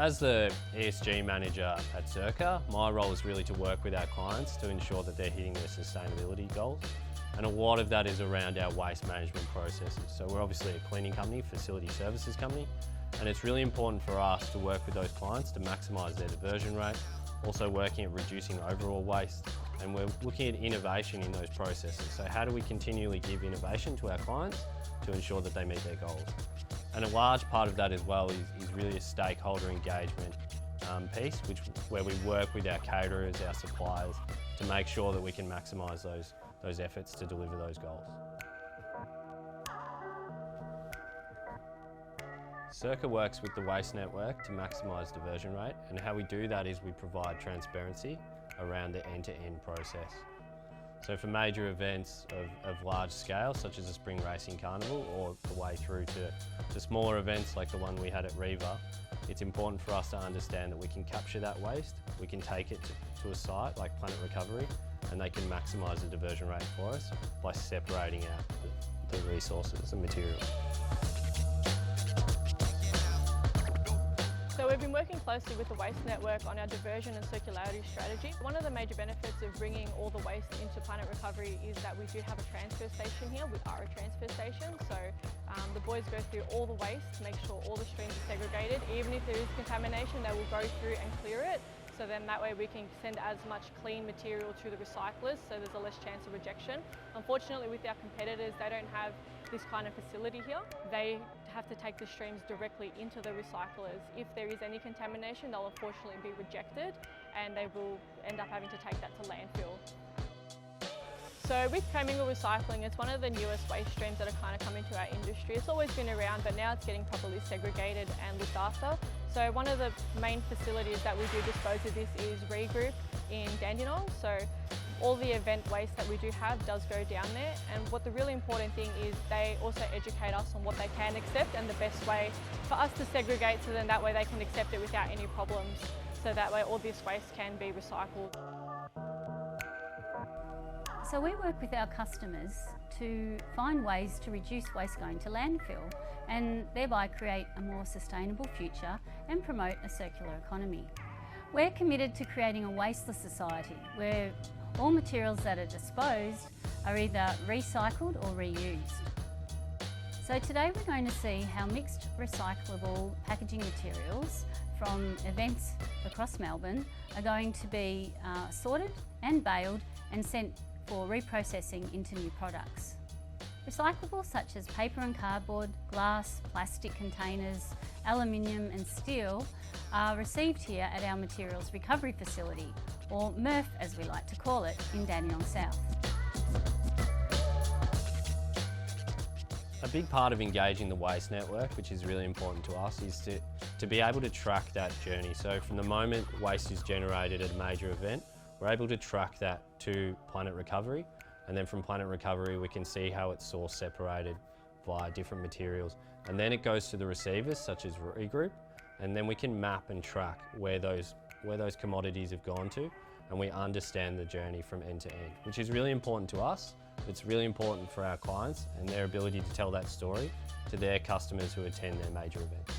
as the ESG manager at Cirka, my role is really to work with our clients to ensure that they're hitting their sustainability goals. And a lot of that is around our waste management processes. So we're obviously a cleaning company, facility services company, and it's really important for us to work with those clients to maximise their diversion rate, also working at reducing overall waste, and we're looking at innovation in those processes. So how do we continually give innovation to our clients to ensure that they meet their goals? And a large part of that as well is really a stakeholder engagement piece, where we work with our caterers, our suppliers, to make sure that we can maximise those efforts to deliver those goals. Cirka works with the waste network to maximise diversion rate, and how we do that is we provide transparency around the end-to-end process. So for major events of large scale, such as a spring racing carnival, or the way through to smaller events like the one we had at Riva, it's important for us to understand that we can capture that waste, we can take it to a site like Planet Recovery, and they can maximise the diversion rate for us by separating out the resources and materials. So we've been working closely with the Waste Network on our diversion and circularity strategy. One of the major benefits of bringing all the waste into Planet Recovery is that we do have a transfer station here. We are a transfer station, so the boys go through all the waste to make sure all the streams are segregated. Even if there is contamination, they will go through and clear it. So then that way we can send as much clean material to the recyclers, so there's a less chance of rejection. Unfortunately, with our competitors, they don't have this kind of facility here. They have to take the streams directly into the recyclers. If there is any contamination, they'll unfortunately be rejected and they will end up having to take that to landfill. So with commingled recycling, it's one of the newest waste streams that are kind of come into our industry. It's always been around, but now it's getting properly segregated and looked after. So one of the main facilities that we do dispose of this is Regroup in Dandenong. So all the event waste that we do have does go down there, and what the really important thing is they also educate us on what they can accept and the best way for us to segregate, so then that way they can accept it without any problems, so that way all this waste can be recycled. So we work with our customers to find ways to reduce waste going to landfill and thereby create a more sustainable future and promote a circular economy. We're committed to creating a wasteless society where all materials that are disposed are either recycled or reused. So today we're going to see how mixed recyclable packaging materials from events across Melbourne are going to be sorted and baled and sent for reprocessing into new products. Recyclables such as paper and cardboard, glass, plastic containers, aluminium and steel are received here at our materials recovery facility, or MRF as we like to call it, in Dandenong South. A big part of engaging the waste network, which is really important to us, is to be able to track that journey. So from the moment waste is generated at a major event, we're able to track that to Planet Recovery, and then from Planet Recovery we can see how it's source separated via different materials. And then it goes to the receivers, such as Regroup, and then we can map and track where those commodities have gone to, and we understand the journey from end to end, which is really important to us. It's really important for our clients and their ability to tell that story to their customers who attend their major events.